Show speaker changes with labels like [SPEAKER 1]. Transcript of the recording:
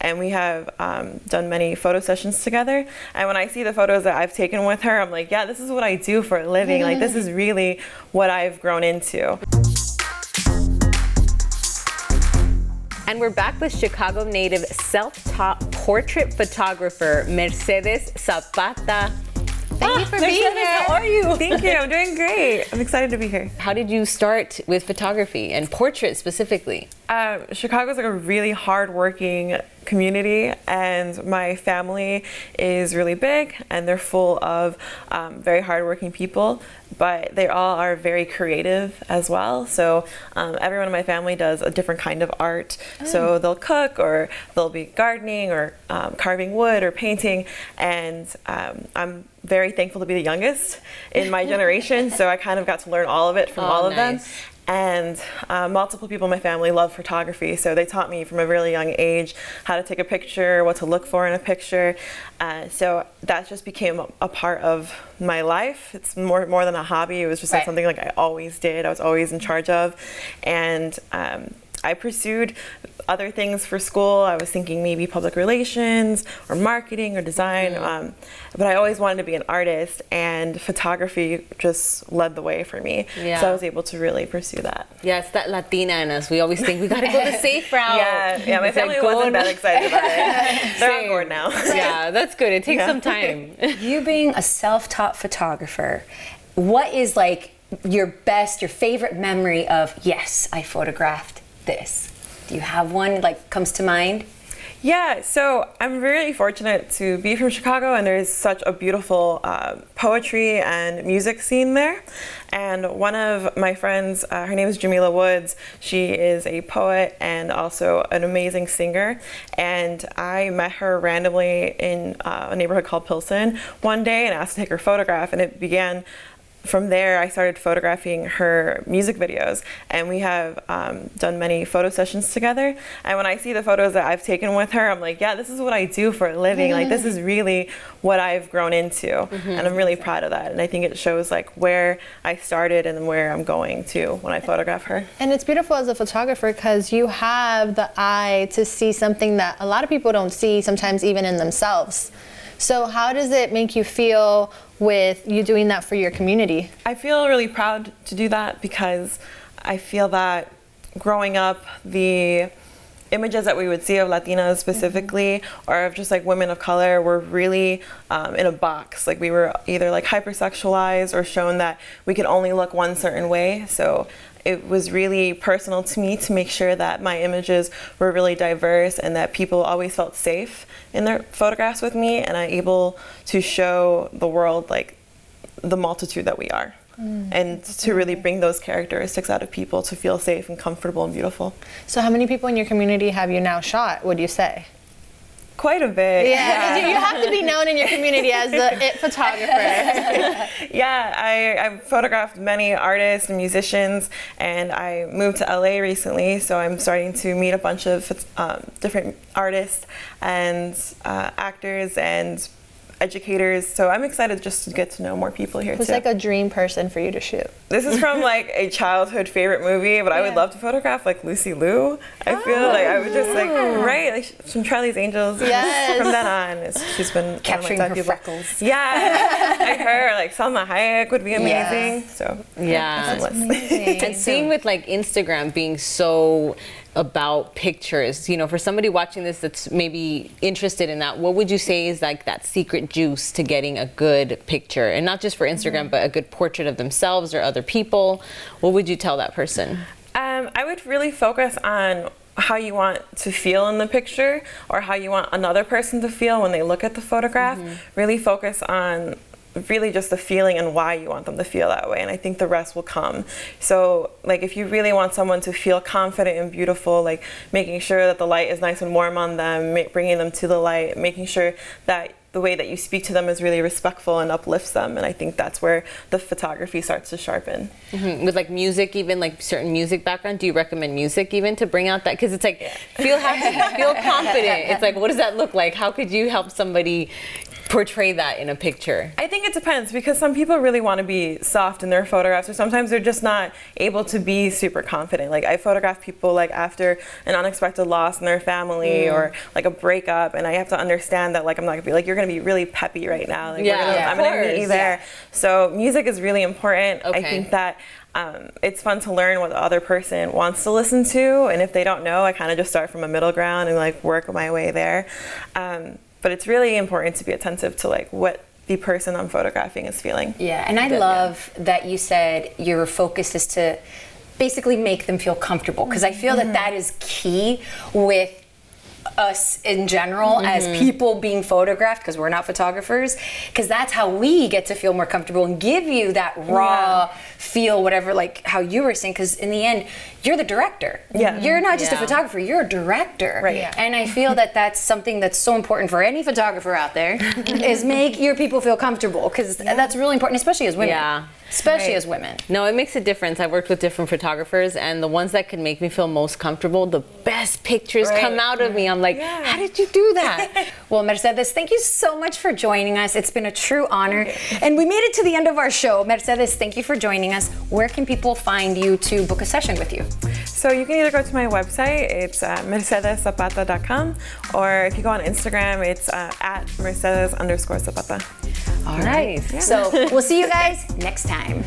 [SPEAKER 1] and we have done many photo sessions together. And when I see the photos that I've taken with her, I'm like, yeah, this is what I do for a living. Like, this is really what I've grown into.
[SPEAKER 2] And we're back with Chicago native self-taught portrait photographer, Mercedes Zapata.
[SPEAKER 3] Thank you for being here.
[SPEAKER 2] How are you?
[SPEAKER 1] Thank you, I'm doing great. I'm excited to be here.
[SPEAKER 2] How did you start with photography and portrait specifically?
[SPEAKER 1] Chicago's like a really hardworking community, and my family is really big, and they're full of very hardworking people, but they all are very creative as well. So everyone in my family does a different kind of art. So they'll cook, or they'll be gardening, or carving wood, or painting, and I'm very thankful to be the youngest in my generation, so I kind of got to learn all of it from all of them. And multiple people in my family love photography, so they taught me from a really young age how to take a picture, what to look for in a picture. So that just became a part of my life. It's more than a hobby. It was just like something like I always did. I was always in charge of. And I pursued other things for school. I was thinking maybe public relations or marketing or design, but I always wanted to be an artist, and photography just led the way for me. So I was able to really pursue that.
[SPEAKER 2] Yeah, it's that Latina in us. We always think we gotta go the safe route.
[SPEAKER 1] Yeah, my family wasn't that excited about it. They're on board now.
[SPEAKER 2] Yeah, that's good. It takes some time.
[SPEAKER 3] You being a self-taught photographer, what is like your favorite memory of, yes, I photographed this? Do you have one like comes to mind?
[SPEAKER 1] Yeah, so I'm really fortunate to be from Chicago, and there's such a beautiful poetry and music scene there. And one of my friends, her name is Jamila Woods. She is a poet and also an amazing singer. And I met her randomly in a neighborhood called Pilsen one day and asked to take her photograph, and it began. From there, I started photographing her music videos, and we have done many photo sessions together. And when I see the photos that I've taken with her, I'm like, yeah, this is what I do for a living. Like, this is really what I've grown into, and I'm really proud of that. And I think it shows like where I started and where I'm going to when I photograph her.
[SPEAKER 4] And it's beautiful as a photographer because you have the eye to see something that a lot of people don't see, sometimes even in themselves. So how does it make you feel with you doing that for your community?
[SPEAKER 1] I feel really proud to do that because I feel that growing up, the images that we would see of Latinas specifically, or of just like women of color, were really in a box. Like, we were either like hypersexualized or shown that we could only look one certain way. So it was really personal to me to make sure that my images were really diverse and that people always felt safe in their photographs with me, and I'm able to show the world like the multitude that we are. And to really bring those characteristics out of people to feel safe and comfortable and beautiful.
[SPEAKER 4] So how many people in your community have you now shot, would you say?
[SPEAKER 1] Quite a bit.
[SPEAKER 4] Yeah, you have to be known in your community as the it photographer.
[SPEAKER 1] Yeah, I photographed many artists and musicians, and I moved to LA recently, so I'm starting to meet a bunch of different artists and actors and educators, so I'm excited just to get to know more people here.
[SPEAKER 4] Who's like a dream person for you to shoot?
[SPEAKER 1] This is from like a childhood favorite movie, but I would love to photograph like Lucy Liu. I feel like I would just like, like from Charlie's Angels.
[SPEAKER 4] Yes.
[SPEAKER 1] From then on, she's been
[SPEAKER 3] capturing
[SPEAKER 1] one of my
[SPEAKER 3] her
[SPEAKER 1] top
[SPEAKER 3] freckles.
[SPEAKER 1] Yeah, like her, like Salma Hayek would be amazing. So
[SPEAKER 2] that's amazing. And seeing with like Instagram being so about pictures, you know, for somebody watching this that's maybe interested in that, what would you say is like that secret juice to getting a good picture? And not just for Instagram, but a good portrait of themselves or other people. What would you tell that person?
[SPEAKER 1] I would really focus on how you want to feel in the picture, or how you want another person to feel when they look at the photograph. Really focus on really just the feeling and why you want them to feel that way, and I think the rest will come. So like, if you really want someone to feel confident and beautiful, like making sure that the light is nice and warm on them, bringing them to the light, making sure that the way that you speak to them is really respectful and uplifts them, and I think that's where the photography starts to sharpen.
[SPEAKER 2] With like music, even like certain music background, do you recommend music even to bring out that? Because it's like, feel happy, feel confident. It's like, what does that look like? How could you help somebody portray that in a picture?
[SPEAKER 1] I think it depends, because some people really want to be soft in their photographs, or sometimes they're just not able to be super confident. Like, I photograph people like after an unexpected loss in their family or like a breakup, and I have to understand that, like, I'm not gonna be like, you're gonna be really peppy right now. Like, I'm gonna meet you there. So music is really important. I think that it's fun to learn what the other person wants to listen to, and if they don't know, I kind of just start from a middle ground and like work my way there. But it's really important to be attentive to like what the person I'm photographing is feeling.
[SPEAKER 3] Yeah, and I love that you said your focus is to basically make them feel comfortable, because I feel that that is key with us in general as people being photographed, because we're not photographers, because that's how we get to feel more comfortable and give you that raw feel, whatever, like how you were saying, because in the end you're the director. You're not just a photographer, you're a director. And I feel that that's something that's so important for any photographer out there is make your people feel comfortable, because that's really important, especially as women. Especially as women.
[SPEAKER 2] No, it makes a difference. I've worked with different photographers, and the ones that can make me feel most comfortable, the best pictures come out of me. I'm like, how did you do that?
[SPEAKER 3] Well, Mercedes, thank you so much for joining us. It's been a true honor. And we made it to the end of our show. Mercedes, thank you for joining us. Where can people find you to book a session with you?
[SPEAKER 1] So you can either go to my website, it's mercedeszapata.com, or if you go on Instagram, it's at Mercedes_Zapata.
[SPEAKER 3] All right. So we'll see you guys next time.